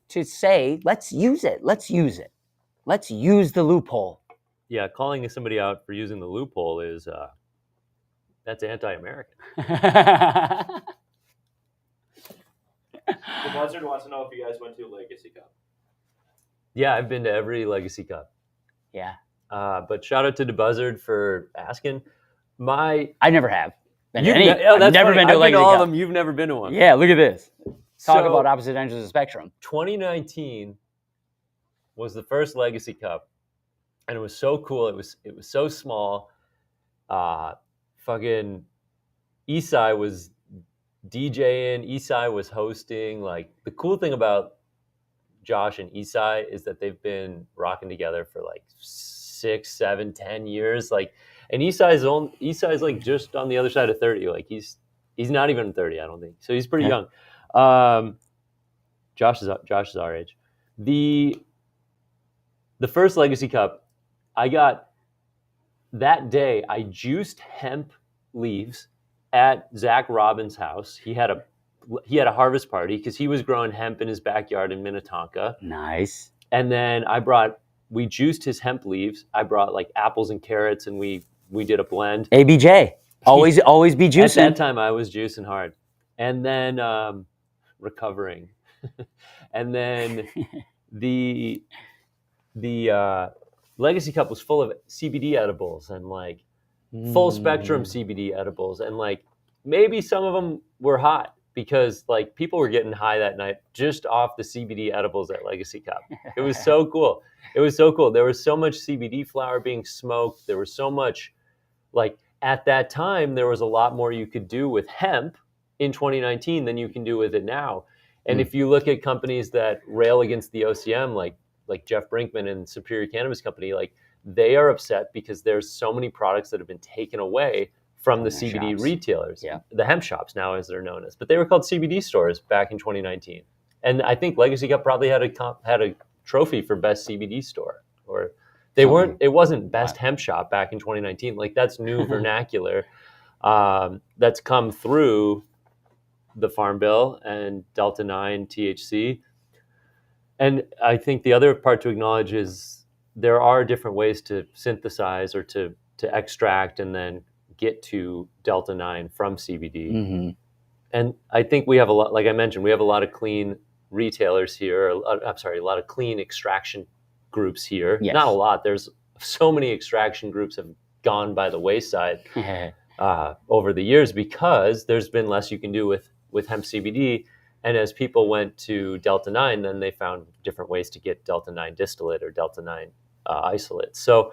to say, let's use it. Let's use the loophole. Yeah, calling somebody out for using the loophole is that's anti-American. The Buzzard wants to know if you guys went to a Legacy Cup. Yeah, I've been to every Legacy Cup. Yeah. But shout out to the Buzzard for asking. I never have. I've never been to a Legacy Cup. All of them. You've never been to one. Yeah, look at this. Talk about opposite ends of the spectrum. 2019 was the first Legacy Cup, and it was so cool. It was so small. Fucking Esai was DJing. Esai was hosting. Like, the cool thing about Josh and Esai is that they've been rocking together for like 6, 7, 10 years. Like, and Esai's like just on the other side of 30. Like, he's not even 30, I don't think. So he's pretty young. Josh is our age. The first Legacy Cup, I got that day. I juiced hemp leaves at Zach Robbins' house. He had a harvest party because he was growing hemp in his backyard in Minnetonka. Nice. And then we juiced his hemp leaves. I brought like apples and carrots, and we did a blend. ABJ, always be juicing. At that time, I was juicing hard, and then recovering, and then the Legacy Cup was full of CBD edibles and like full spectrum CBD edibles, and like maybe some of them were hot because like people were getting high that night just off the CBD edibles at Legacy Cup. It was so cool. There was so much CBD flower being smoked. There was so much, like, at that time, there was a lot more you could do with hemp in 2019 than you can do with it now. And if you look at companies that rail against the OCM, like Jeff Brinkman and Superior Cannabis Company, like, they are upset because there's so many products that have been taken away from the CBD shops. Retailers, the hemp shops now, as they're known as, but they were called CBD stores back in 2019. And I think Legacy Cup probably had a trophy for best CBD store, or it wasn't best hemp shop back in 2019. Like, that's new vernacular that's come through the Farm Bill and Delta 9 THC. And I think the other part to acknowledge is there are different ways to synthesize or to extract and then get to Delta 9 from CBD. Mm-hmm. And I think we have a lot, like I mentioned, we have a lot of clean retailers here. A lot of clean extraction groups here. Yes. Not a lot. There's so many extraction groups have gone by the wayside over the years because there's been less you can do with hemp CBD. And as people went to Delta 9, then they found different ways to get Delta 9 distillate or Delta 9 isolate. So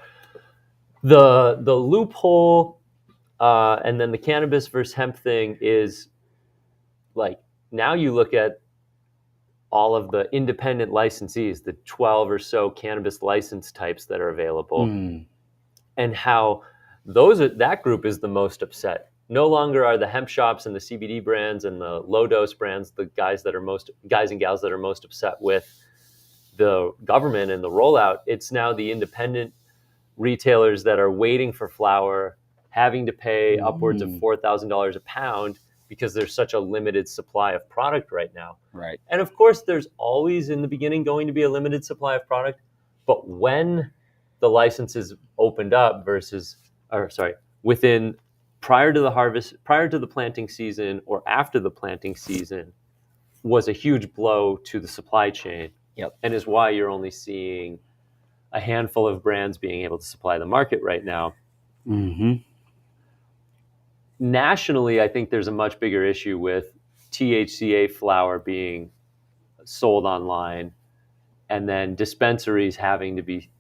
the loophole and then the cannabis versus hemp thing is, like, now you look at all of the independent licensees, the 12 or so cannabis license types that are available, and how that group is the most upset. No longer are the hemp shops and the CBD brands and the low dose brands the guys and gals that are most upset with the government and the rollout. It's now the independent retailers that are waiting for flower, having to pay upwards of $4,000 a pound because there's such a limited supply of product right now. Right. And of course, there's always in the beginning going to be a limited supply of product. But when the licenses opened up versus or sorry, within prior to the harvest, prior to the planting season or after the planting season was a huge blow to the supply chain. Yep. And is why you're only seeing a handful of brands being able to supply the market right now. Mm-hmm. Nationally, I think there's a much bigger issue with THCA flower being sold online and then dispensaries having to be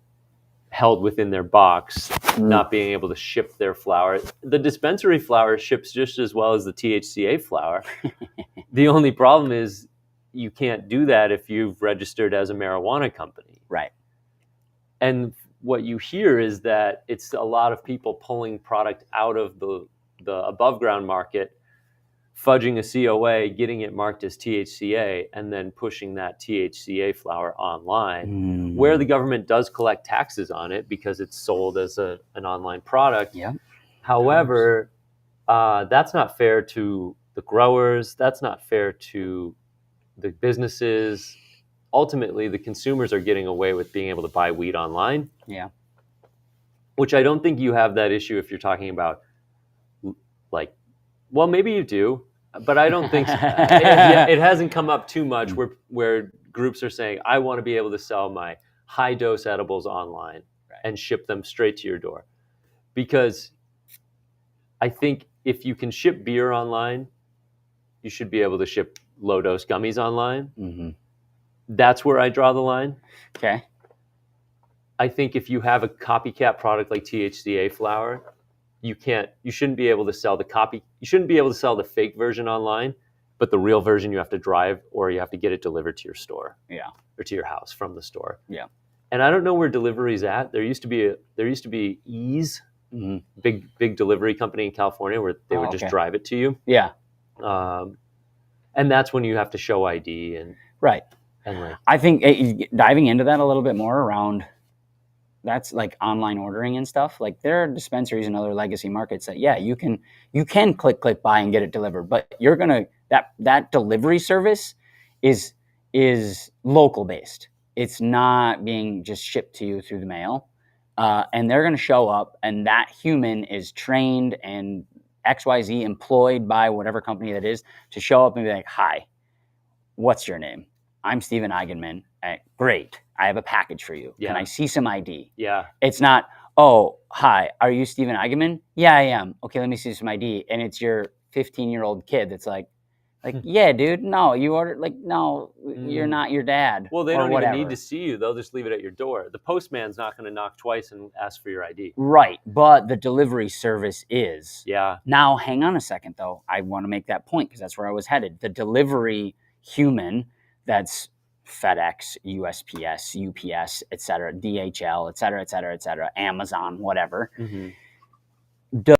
held within their box, not being able to ship their flower. The dispensary flower ships just as well as the THCA flower. The only problem is you can't do that if you've registered as a marijuana company. Right. And what you hear is that it's a lot of people pulling product out of the above ground market, fudging a COA, getting it marked as THCA, and then pushing that THCA flower online, where the government does collect taxes on it because it's sold as an online product. Yep. However, that's not fair to the growers. That's not fair to the businesses. Ultimately, the consumers are getting away with being able to buy weed online. Yeah. Which I don't think you have that issue if you're talking about, like, well, maybe you do, but I don't think so. It hasn't come up too much where groups are saying, I want to be able to sell my high dose edibles online and ship them straight to your door. Because I think if you can ship beer online, you should be able to ship low dose gummies online. Mm-hmm. That's where I draw the line. Okay. I think if you have a copycat product like THCA flower, you shouldn't be able to sell you shouldn't be able to sell the fake version online, but the real version you have to drive or you have to get it delivered to your store. Yeah. Or to your house from the store. Yeah. And I don't know where delivery's at. There used to be Ease, big delivery company in California where they would just drive it to you. Yeah. And that's when you have to show ID and right. And like, I think diving into that a little bit more around that's like online ordering and stuff. Like there are dispensaries and other legacy markets that you can click buy and get it delivered, but you're gonna that delivery service is local based. It's not being just shipped to you through the mail, and they're gonna show up, and that human is trained and XYZ employed by whatever company that is to show up and be like, "Hi, what's your name? I'm Steven Eigenman. Great. I have a package for you. Yeah. Can I see some ID?" Yeah. It's not, "Oh, hi, are you Steven Eigenman?" "Yeah, I am." "Okay, let me see some ID." And it's your 15-year-old kid that's like, "Yeah, dude, no, you ordered, no, you're not your dad." Well, they don't even need to see you. They'll just leave it at your door. The postman's not going to knock twice and ask for your ID. Right, but the delivery service is. Yeah. Now, hang on a second, though. I want to make that point because that's where I was headed. The delivery human, that's FedEx, USPS, UPS, et cetera, DHL, et cetera, Amazon, whatever, does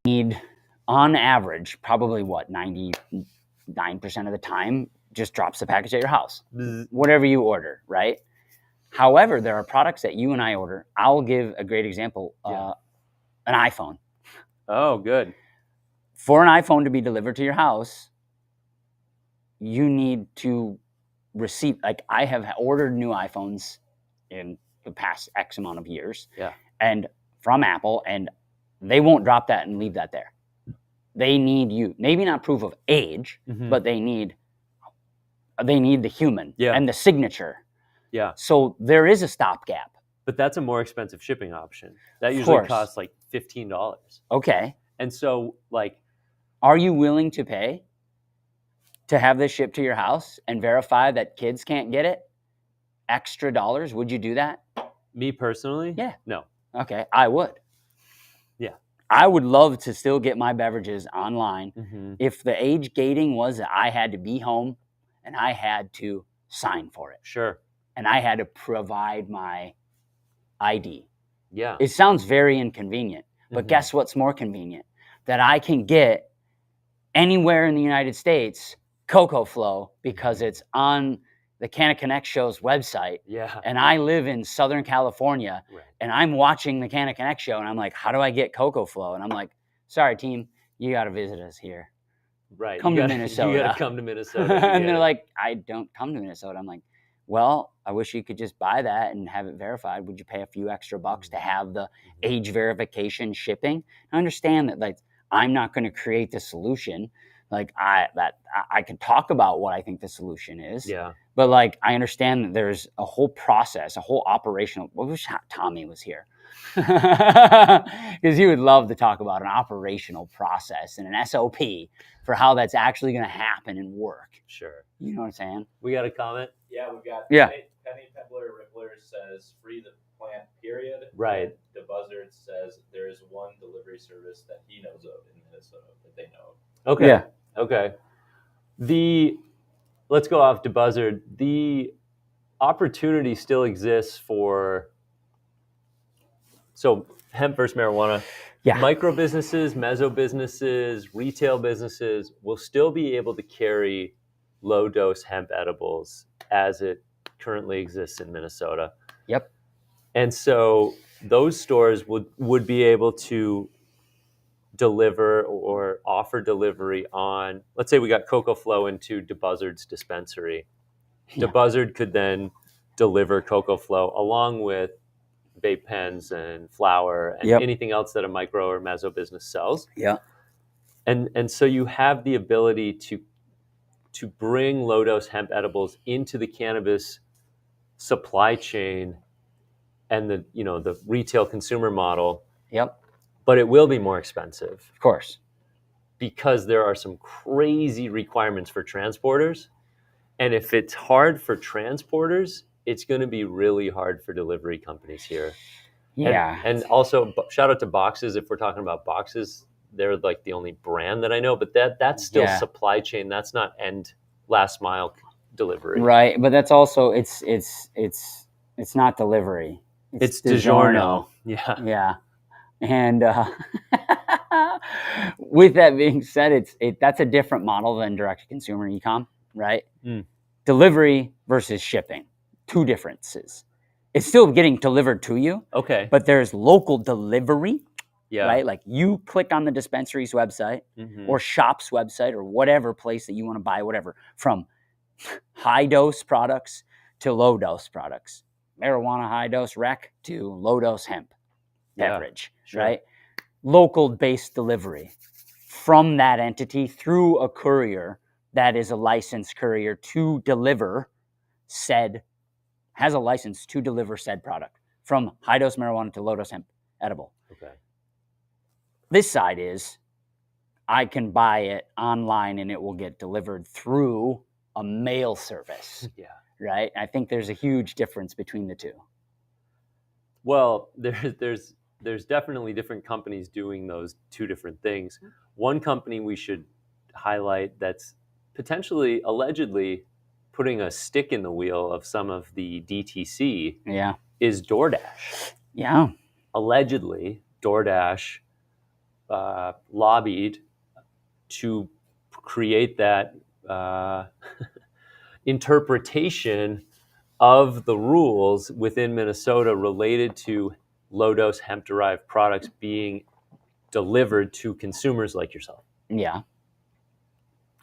need, on average, probably 99% of the time, just drops the package at your house, whatever you order, right? However, there are products that you and I order. I'll give a great example, an iPhone. Oh, good. For an iPhone to be delivered to your house, you need to receive, I have ordered new iPhones in the past X amount of years, and from Apple, and they won't drop that and leave that there. They need you, maybe not proof of age, but they need the human and the signature. Yeah. So there is a stopgap. But that's a more expensive shipping option. That usually costs like $15. Okay. And so, are you willing to pay to have this shipped to your house and verify that kids can't get it? Extra dollars? Would you do that? Me personally? Yeah. No. Okay. I would. Yeah. I would love to still get my beverages online if the age gating was that I had to be home and I had to sign for it. Sure. And I had to provide my ID. Yeah. It sounds very inconvenient, but guess what's more convenient? That I can get anywhere in the United States Cocoa Flow because it's on the Canna Connect show's website. Yeah. And I live in Southern California, and I'm watching the Canna Connect show, and I'm like, how do I get Cocoa Flow? And I'm like, sorry, team, you got to visit us here. Right. Come to Minnesota. You got to come to Minnesota. And they're like, I don't come to Minnesota. I'm like, Well, I wish you could just buy that and have it verified. Would you pay a few extra bucks to have the age verification shipping? I understand that, like, I'm not going to create the solution. Like, I can talk about what I think the solution is. Yeah. But, like, I understand that there's a whole process, a whole operational. I wish Tommy was here, because he would love to talk about an operational process and an SOP for how that's actually going to happen and work. Sure. You know what I'm saying? We got a comment? Yeah, we've got Yeah. Penny Pebbler Rippler says free the plant, period. Right. The Buzzard says there is one delivery service that he knows of in Minnesota that they know of. Okay. Yeah. Okay. Let's go off to Buzzard. The opportunity still exists for, so hemp versus marijuana. Yeah. Micro businesses, meso businesses, retail businesses will still be able to carry low dose hemp edibles as it currently exists in Minnesota. Yep. And so those stores would be able to deliver or offer delivery on, let's say we got Cocoa Flow into DeBuzzard's dispensary. Yeah. DeBuzzard could then deliver Cocoa Flow along with vape pens and flour and Yep. anything else that a micro or meso business sells. Yeah. And so you have the ability to bring low dose hemp edibles into the cannabis supply chain and the retail consumer model. Yep. But it will be more expensive Of course. because there are some crazy requirements for transporters. And if it's hard for transporters, it's going to be really hard for delivery companies here. Yeah. And also shout out to Boxes. If we're talking about Boxes, they're like the only brand that I know, but that's still Yeah. supply chain. That's not end last mile delivery. Right, but that's also it's not delivery. It's DiGiorno. Yeah. Yeah, and with that being said, that's a different model than direct to consumer e-com, right? Mm. Delivery versus shipping, two differences. It's still getting delivered to you, Okay. but there's local delivery, Yeah. right? Like you click on the dispensary's website Mhm. or shop's website or whatever place that you want to buy whatever, from high dose products to low dose products, marijuana high dose rec to low dose hemp beverage, sure. right? Local based delivery from that entity through a courier that is a licensed courier to deliver has a license to deliver said product from high dose marijuana to low dose hemp edible. Okay. This side is I can buy it online and it will get delivered through a mail service. Yeah. Right? I think there's a huge difference between the two. Well, there's definitely different companies doing those two different things. One company we should highlight that's potentially, allegedly, putting a stick in the wheel of some of the DTC Yeah. is DoorDash. Yeah. Allegedly, DoorDash lobbied to create that interpretation of the rules within Minnesota related to low-dose hemp-derived products being delivered to consumers like yourself. Yeah.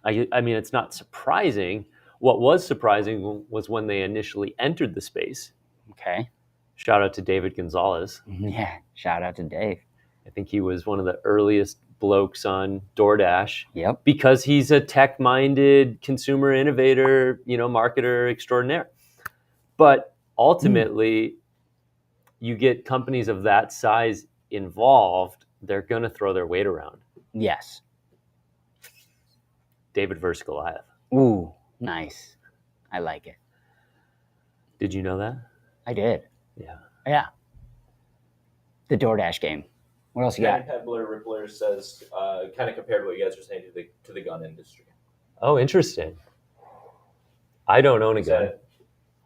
I mean, it's not surprising. What was surprising was when they initially entered the space. Okay. Shout out to David Gonzalez. Yeah. Shout out to Dave. I think he was one of the earliest blokes on DoorDash. Yep. Because he's a tech-minded consumer innovator, marketer extraordinaire. But ultimately, you get companies of that size involved, they're going to throw their weight around. Yes. David versus Goliath. Ooh, nice. I like it. Did you know that? I did. Yeah. Yeah. The DoorDash game. What else you got? Penny Pebbler Rippler says, kind of compared what you guys were saying to the gun industry. Oh, interesting. I don't own a gun. Said,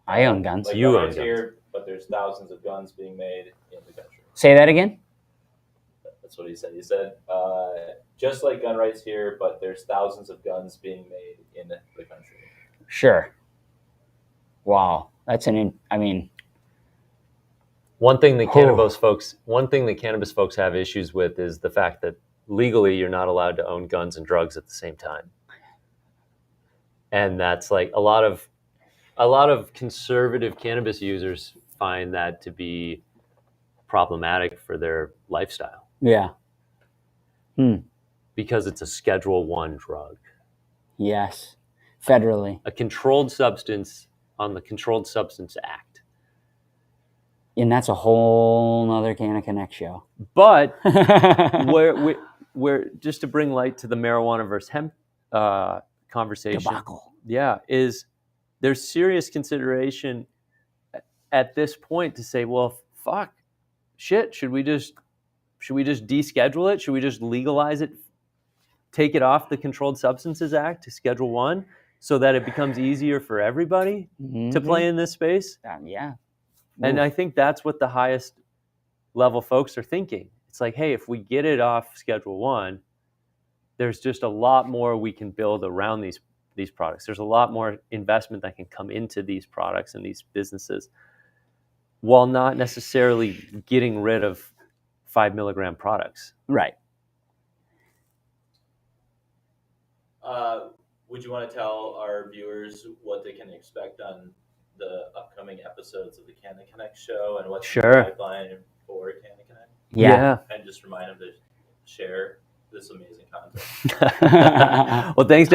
I own guns. like You gun own rights guns. here, but there's thousands of guns being made in the country. Say that again? That's what he said. He said, just like gun rights here, but there's thousands of guns being made in the country. Sure. Wow. That's One thing that cannabis folks have issues with is the fact that legally you're not allowed to own guns and drugs at the same time. And that's like a lot of a lot of conservative cannabis users find that to be problematic for their lifestyle. Yeah. Because it's a Schedule 1 drug. Yes. Federally. A controlled substance on the Controlled Substance Act. And that's a whole nother Canna Connect show. But where just to bring light to the marijuana versus hemp conversation, Debacle. yeah, is there's serious consideration at this point to say, well, fuck, shit, should we just deschedule it? Should we just legalize it? Take it off the Controlled Substances Act to Schedule 1 so that it becomes easier for everybody to play in this space? Yeah. And I think that's what the highest level folks are thinking. It's like, hey, if we get it off Schedule 1, there's just a lot more we can build around these products. There's a lot more investment that can come into these products and these businesses while not necessarily getting rid of 5 milligram products. Right. Would you want to tell our viewers what they can expect on the upcoming episodes of the Canna Connect show and what's in the pipeline for Canna Connect? Yeah. And just remind them to share this amazing content. Well, thanks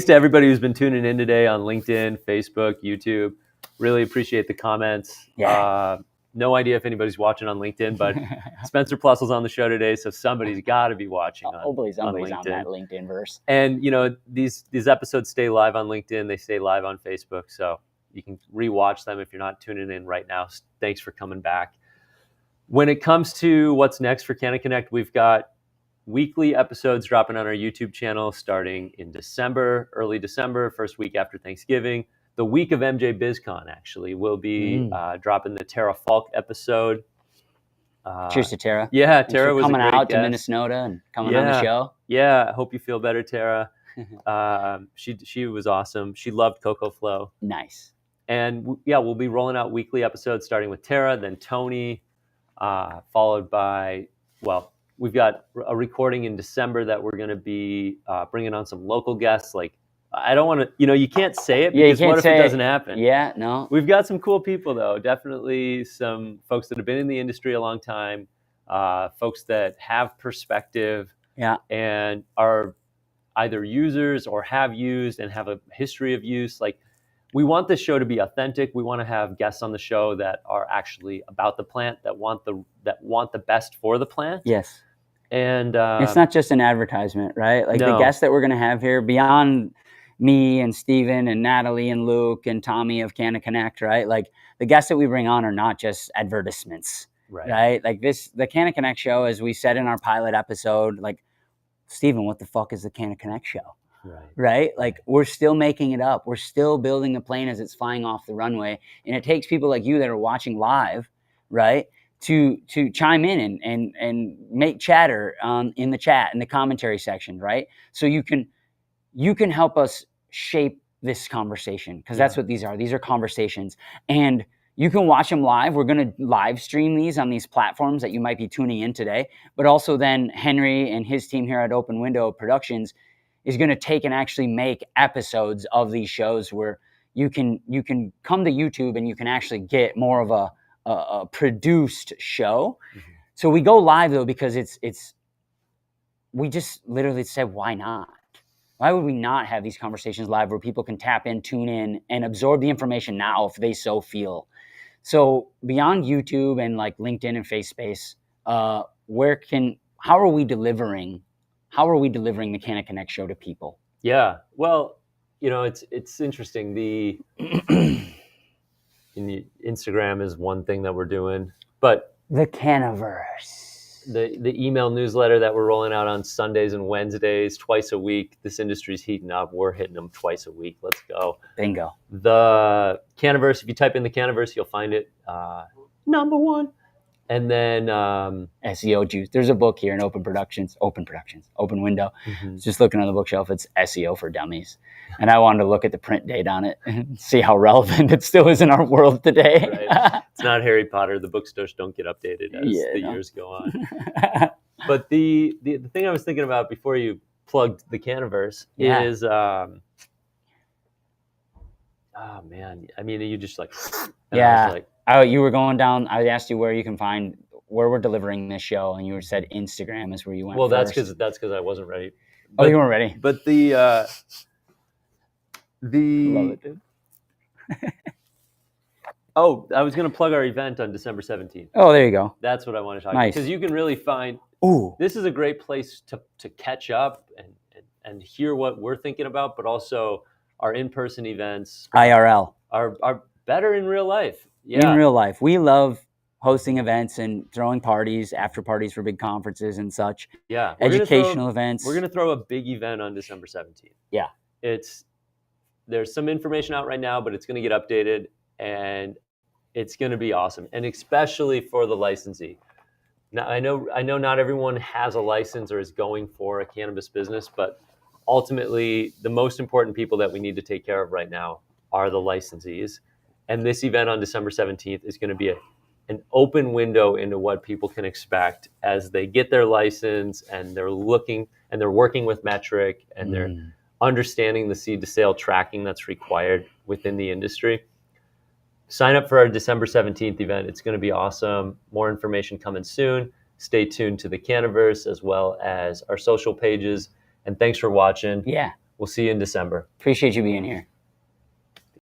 to everybody who's been tuning in today on LinkedIn, Facebook, YouTube. Really appreciate the comments. Yeah. No idea if anybody's watching on LinkedIn, but Spencer Ploessl's on the show today, so somebody's got to be watching on Hopefully somebody's LinkedIn. on that LinkedIn verse. And these episodes stay live on LinkedIn. They stay live on Facebook, so you can rewatch them if you're not tuning in right now. Thanks for coming back. When it comes to what's next for Canna Connect, we've got weekly episodes dropping on our YouTube channel starting in December, early December, first week after Thanksgiving. The week of MJ BizCon, actually, we'll be dropping the Tara Falk episode. Cheers to Tara. Yeah, Tara was coming a great out guest. to Minnesota and coming on the show. Yeah, I hope you feel better, Tara. She was awesome. She loved Coco Flow. Nice. And we'll be rolling out weekly episodes starting with Tara, then Tony, followed by, we've got a recording in December that we're going to be bringing on some local guests. Like, I don't want to, you can't say it because what if it doesn't happen? Yeah, no. We've got some cool people, though. Definitely some folks that have been in the industry a long time, folks that have perspective and are either users or have used and have a history of use. Like, we want this show to be authentic. We want to have guests on the show that are actually about the plant, that want the best for the plant. Yes. And it's not just an advertisement, right? Like the guests that we're going to have here, beyond me and Steven and Natalie and Luke and Tommy of Canna Connect, right? Like the guests that we bring on are not just advertisements, right? Like the Canna Connect show, as we said in our pilot episode, like, Steven, what the fuck is the Canna Connect show? Right? Like, we're still making it up. We're still building the plane as it's flying off the runway. And it takes people like you that are watching live, right, to chime in and make chatter in the chat, in the commentary section, right? So you can help us shape this conversation, because that's what these are. These are conversations. And you can watch them live. We're going to live stream these on these platforms that you might be tuning in today. But also then Henry and his team here at Open Window Productions is going to take and actually make episodes of these shows where you can come to YouTube and you can actually get more of a produced show. So we go live though because we just literally said, why not? Why would we not have these conversations live where people can tap in, tune in, and absorb the information now if they so feel? So beyond YouTube and like LinkedIn and FaceSpace, how are we delivering the Canna Connect show to people? Yeah, well, it's interesting. The Instagram is one thing that we're doing, but the Cannaverse. The email newsletter that we're rolling out on Sundays and Wednesdays, twice a week. This industry's heating up. We're hitting them twice a week. Let's go. Bingo. The Cannaverse, if you type in the Cannaverse, you'll find it. Number one. And then SEO juice. There's a book here in Open Window. Just looking on the bookshelf, it's SEO for Dummies. And I wanted to look at the print date on it and see how relevant it still is in our world today. Right. It's not Harry Potter. The bookstores don't get updated as years go on. But the thing I was thinking about before you plugged the Cannaverse is Oh man, I mean, you just like, and I Yeah. was like, Oh, you were going down. I asked you where you can find where we're delivering this show, and you said Instagram is where you went. well, that's first. because I wasn't ready. Oh, you weren't ready. But the Love it, dude. oh, I was going to plug our event on December 17th. Oh, there you go. That's what I want to talk about, Nice. because you can really find. Ooh. This is a great place to catch up and hear what we're thinking about, but also our in-person events IRL. are better in real life. Yeah. In real life. We love hosting events and throwing parties, after parties for big conferences and such. Yeah. Educational events. We're going to throw a big event on December 17th. Yeah. There's some information out right now, but it's going to get updated, and it's going to be awesome. And especially for the licensee. Now, I know not everyone has a license or is going for a cannabis business, but ultimately the most important people that we need to take care of right now are the licensees. And this event on December 17th is going to be an open window into what people can expect as they get their license, and they're looking and they're working with Metric, and they're understanding the seed to sale tracking that's required within the industry. Sign up for our December 17th event. It's going to be awesome. More information coming soon. Stay tuned to the Cannaverse as well as our social pages. And thanks for watching. Yeah. We'll see you in December. Appreciate you being here.